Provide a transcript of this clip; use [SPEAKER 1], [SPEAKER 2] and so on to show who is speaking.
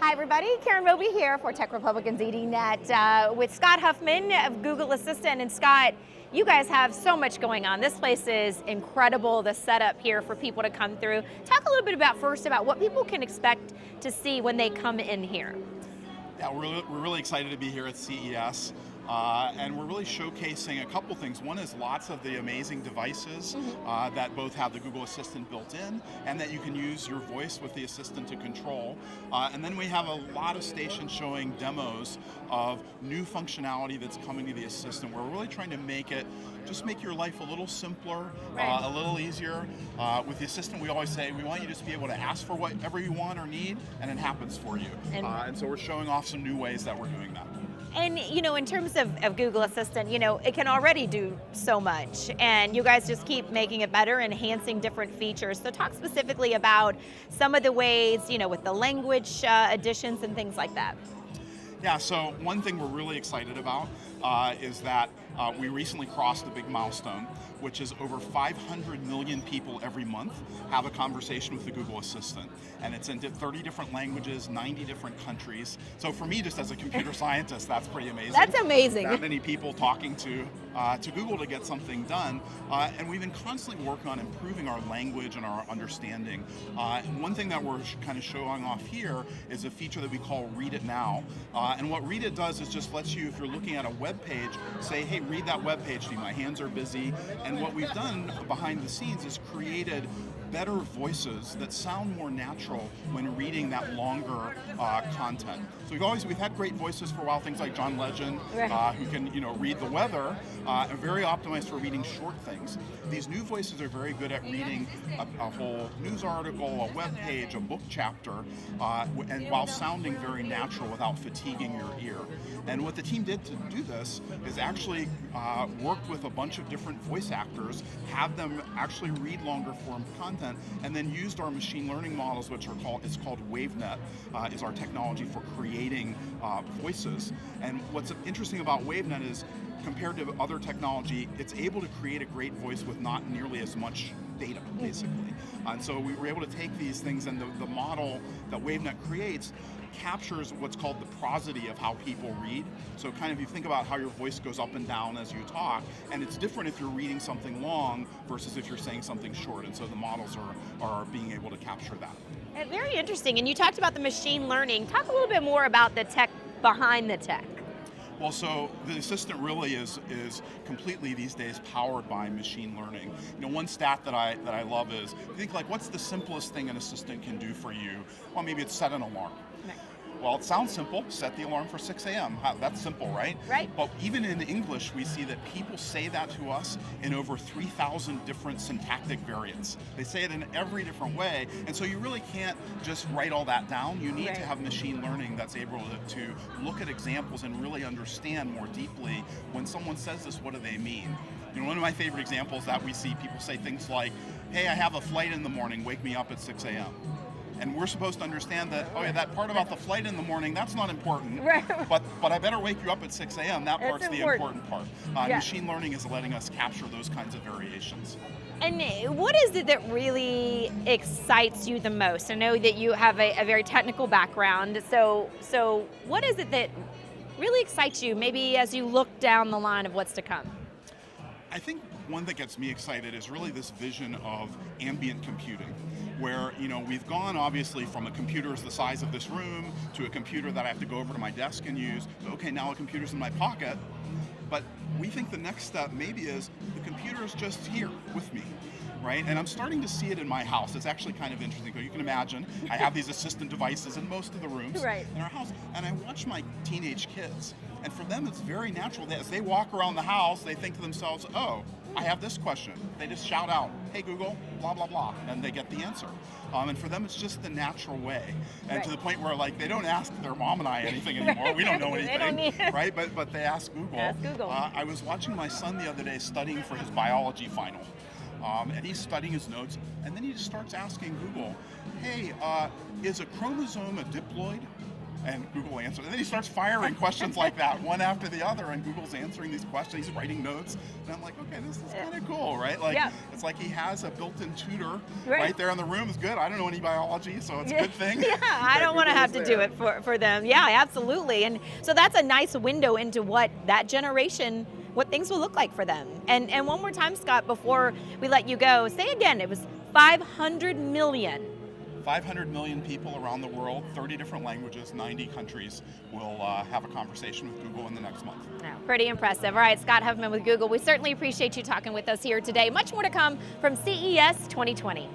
[SPEAKER 1] Hi everybody, Karen Roby here for Tech Republicans ZDNet with Scott Huffman of Google Assistant. And Scott, you guys have so much going on. This place is incredible, the setup here for people to come through. Talk a little bit about what people can expect to see when they come in here.
[SPEAKER 2] Yeah, we're really excited to be here at CES. And we're really showcasing a couple things. One is lots of the amazing devices that both have the Google Assistant built in and that you can use your voice with the Assistant to control. And then we have a lot of stations showing demos of new functionality that's coming to the Assistant. We're really trying to make your life a little simpler, a little easier. With the Assistant, we always say, we want you to just be able to ask for whatever you want or need, and it happens for you. And so we're showing off some new ways that we're doing that.
[SPEAKER 1] And in terms of Google Assistant, it can already do so much, and you guys just keep making it better, enhancing different features. So talk specifically about some of the ways, with the language additions and things like that.
[SPEAKER 2] Yeah, so one thing we're really excited about is that we recently crossed a big milestone, which is over 500 million people every month have a conversation with the Google Assistant. And it's in 30 different languages, 90 different countries. So for me, just as a computer scientist, that's pretty amazing.
[SPEAKER 1] That's amazing.
[SPEAKER 2] That many people talking to Google to get something done. And we've been constantly working on improving our language and our understanding. One thing that we're kind of showing off here is a feature that we call Read It Now. And what Read It does is just lets you, if you're looking at a web page, say, hey, read that web page to me. My hands are busy. And what we've done behind the scenes is created better voices that sound more natural when reading that longer content. So we've had great voices for a while, things like John Legend, who can read the weather, and very optimized for reading short things. These new voices are very good at reading a whole news article, a web page, a book chapter, and while sounding very natural without fatiguing your ear. And what the team did to do this is actually worked with a bunch of different voice actors, have them actually read longer form content, and then used our machine learning models, which it's called WaveNet, is our technology for creating voices. And what's interesting about WaveNet is, compared to other technology, it's able to create a great voice with not nearly as much data, basically. And so we were able to take these things, and the model that WaveNet creates captures what's called the prosody of how people read. So kind of you think about how your voice goes up and down as you talk, and it's different if you're reading something long versus if you're saying something short. And so the models are being able to capture that.
[SPEAKER 1] Very interesting. And you talked about the machine learning. Talk a little bit more about the tech behind the tech.
[SPEAKER 2] Well, so the Assistant really is completely these days powered by machine learning. One stat that I love is, think like, what's the simplest thing an Assistant can do for you? Well, maybe it's set an alarm. Right. Well, it sounds simple, set the alarm for 6 a.m. That's simple, right?
[SPEAKER 1] Right.
[SPEAKER 2] But even in English, we see that people say that to us in over 3,000 different syntactic variants. They say it in every different way, and so you really can't just write all that down. You need to have machine learning that's able to look at examples and really understand more deeply when someone says this, what do they mean? One of my favorite examples that we see, people say things like, hey, I have a flight in the morning, wake me up at 6 a.m. And we're supposed to understand that, oh yeah, that part about the flight in the morning, that's not important, but I better wake you up at 6 a.m. That part's the important part. Machine learning is letting us capture those kinds of variations.
[SPEAKER 1] And what is it that really excites you the most? I know that you have a very technical background, so what is it that really excites you, maybe as you look down the line of what's to come?
[SPEAKER 2] I think one that gets me excited is really this vision of ambient computing, where we've gone obviously from a computer the size of this room to a computer that I have to go over to my desk and use. Okay, now a computer's in my pocket, but we think the next step maybe is the computer is just here with me. Right? And I'm starting to see it in my house. It's actually kind of interesting. You can imagine, I have these assistant devices in most of the rooms in our house, and I watch my teenage kids. And for them, it's very natural that as they walk around the house, they think to themselves, oh, I have this question. They just shout out, hey Google, blah, blah, blah, and they get the answer. And for them, it's just the natural way. And to the point where they don't ask their mom and I anything anymore. We don't know anything, right? But they ask Google. I was watching my son the other day studying for his biology final. And he's studying his notes, and then he just starts asking Google, hey, is a chromosome a diploid? And Google answered. And then he starts firing questions like that, one after the other, and Google's answering these questions. He's writing notes. And I'm like, okay, this is kind of cool, right? Like, it's like he has a built-in tutor right there in the room. It's good. I don't know any biology, so it's a good thing.
[SPEAKER 1] Yeah, I don't want to have to do it for them. Yeah, absolutely. And so that's a nice window into what that generation, what things will look like for them. And one more time, Scott, before we let you go, say again, it was 500 million.
[SPEAKER 2] 500 million people around the world, 30 different languages, 90 countries will have a conversation with Google in the next month.
[SPEAKER 1] Yeah, pretty impressive. All right, Scott Huffman with Google. We certainly appreciate you talking with us here today. Much more to come from CES 2020.